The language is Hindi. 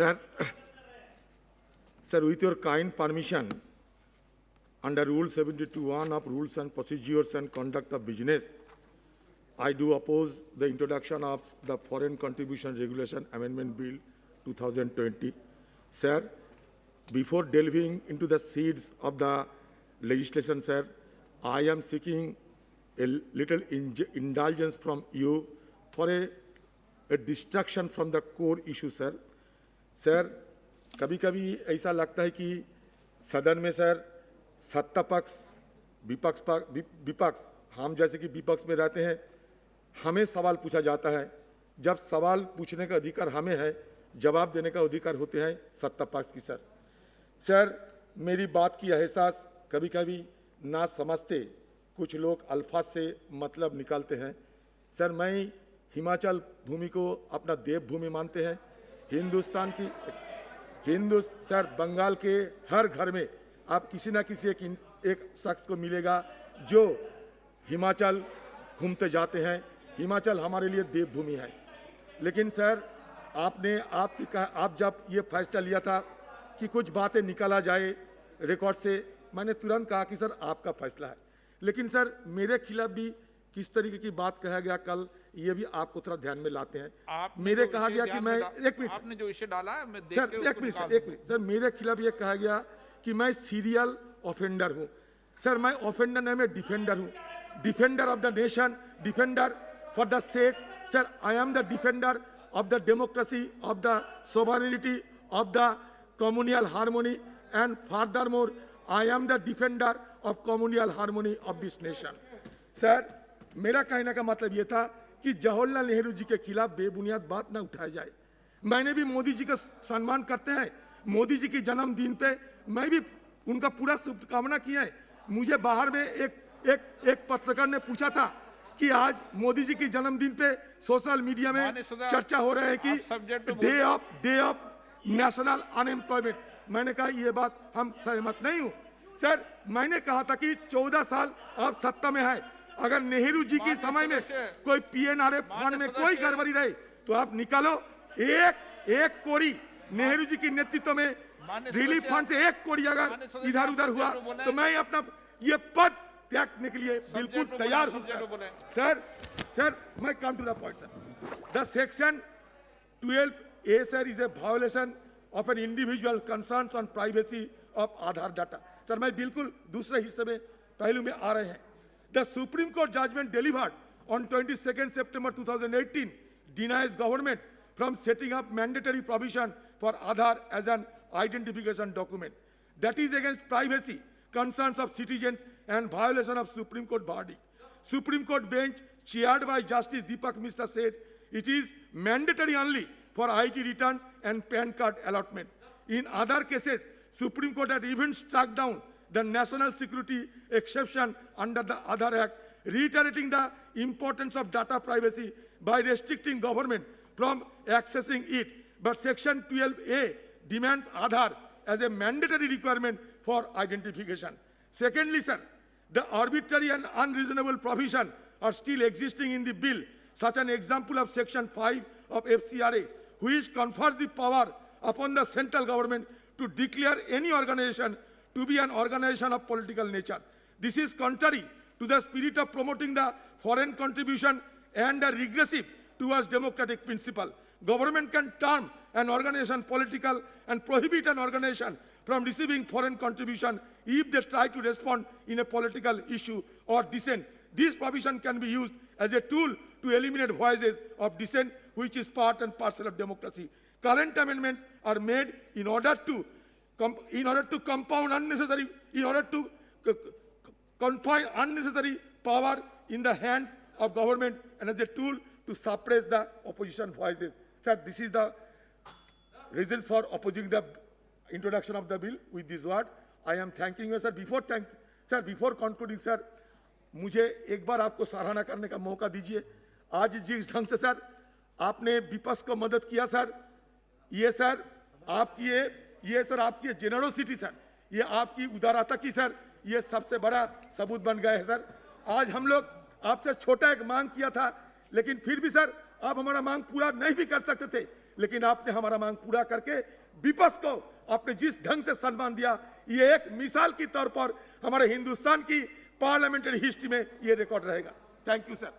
Sir, sir, with your kind permission, under Rule 72(1) of Rules and Procedures and Conduct of Business, I do oppose the introduction of the Foreign Contribution Regulation Amendment Bill 2020. Sir, before delving into the seeds of the legislation, sir, I am seeking a little indulgence from you for a distraction from the core issue, sir. Sir, कभी कभी ऐसा लगता है कि सदन में सर सत्ता पक्ष विपक्ष हम जैसे कि विपक्ष में रहते हैं, हमें सवाल पूछा जाता है। जब सवाल पूछने का अधिकार हमें है, जवाब देने का अधिकार होते हैं सत्ता पक्ष की। सर मेरी बात की एहसास कभी कभी ना समझते कुछ लोग अल्फाज से मतलब निकालते हैं। सर मैं हिमाचल भूमि को अपना देवभूमि मानते हैं। हिंदुस्तान की सर बंगाल के हर घर में आप किसी ना किसी एक शख्स को मिलेगा जो हिमाचल घूमते जाते हैं। हिमाचल हमारे लिए देवभूमि है। लेकिन सर आप जब ये फैसला लिया था कि कुछ बातें निकाला जाए रिकॉर्ड से, मैंने तुरंत कहा कि सर आपका फैसला है। लेकिन सर मेरे खिलाफ भी किस तरीके की बात कहा गया कल, ये भी आपको थोड़ा ध्यान में लाते हैं। मेरे कहा गया कि मैं एक मिनट आपने जो इश्यू डाला है मैं सर एक मिनट सर मेरे खिलाफ ये कहा गया कि मैं सीरियल ऑफेंडर हूं। सर मैं ऑफेंडर नहीं, मैं डिफेंडर हूं। Defender of the nation, defender for the sake. Sir I am the defender of the democracy, of the sovereignty, of the communal harmony and furthermore I am the defender of communal harmony of this nation. Sir मेरा कहने का मतलब ये था कि जवाहरलाल नेहरू जी के खिलाफ बेबुनियाद बात ना उठाया जाए। मैंने भी मोदी जी का सम्मान करते हैं। मोदी जी के जन्मदिन पे मैं भी उनका पूरा शुभकामना किया है। मुझे बाहर में एक पत्रकार ने पूछा था कि आज मोदी जी के जन्मदिन पे सोशल मीडिया में चर्चा हो रहा है कि डे ऑफ नेशनल अनएम्प्लॉयमेंट। मैंने कहा ये बात हम सहमत नहीं हूँ। सर मैंने कहा था कि 14 साल आप सत्ता में है, अगर नेहरू जी के समय में कोई पीएनआरएफ फंड में कोई गड़बड़ी रहे तो आप निकालो। एक कोड़ी नेहरू जी के नेतृत्व में रिलीफ फंड से एक कोड़ी अगर इधर उधर हुआ तो मैं अपना ये पद त्यागने के लिए बिल्कुल तैयार हूं। सर मैं come to the point sir. The section 12A sir is a violation of an individual concerns on privacy of Aadhaar data. Sir मैं बिल्कुल दूसरे हिस्से में पहलू में आ रहे हैं। The Supreme Court judgment delivered on 22nd September 2018 denies government from setting up mandatory provision for Aadhaar as an identification document. That is against privacy concerns of citizens and violation of Supreme Court verdict. Supreme Court bench chaired by Justice Deepak Mishra said it is mandatory only for IT returns and PAN card allotments. In other cases, Supreme Court had even struck down the national security exception under the Aadhaar Act, reiterating the importance of data privacy by restricting government from accessing it. But Section 12A demands Aadhaar as a mandatory requirement for identification. Secondly, sir, the arbitrary and unreasonable provision are still existing in the bill, such an example of Section 5 of FCRA, which confers the power upon the central government to declare any organization to be an organization of political nature. This is contrary to the spirit of promoting the foreign contribution and a regressive towards democratic principle. Government can term an organization political and prohibit an organization from receiving foreign contribution if they try to respond in a political issue or dissent. This provision can be used as a tool to eliminate voices of dissent, which is part and parcel of democracy. Current amendments are made in order to confine unnecessary power in the hands of government and as a tool to suppress the opposition voices. Sir, this is the reason for opposing the introduction of the bill. With this word, I am thanking you, sir. Before concluding, sir, मुझे एक बार आपको सराहना करने का मौका दीजिए। आज जिस ढंग से सर आपने विपक्ष को मदद किया सर, ये सर आपकी जेनरोसिटी सर, ये आपकी उदारता की सर, ये सबसे बड़ा सबूत बन गए है सर। आज हम लोग आपसे छोटा एक मांग किया था, लेकिन फिर भी सर आप हमारा मांग पूरा नहीं भी कर सकते थे, लेकिन आपने हमारा मांग पूरा करके विपक्ष को आपने जिस ढंग से सम्मान दिया, ये एक मिसाल की तौर पर हमारे हिंदुस्तान की पार्लियामेंट्री हिस्ट्री में ये रिकॉर्ड रहेगा। Thank you sir.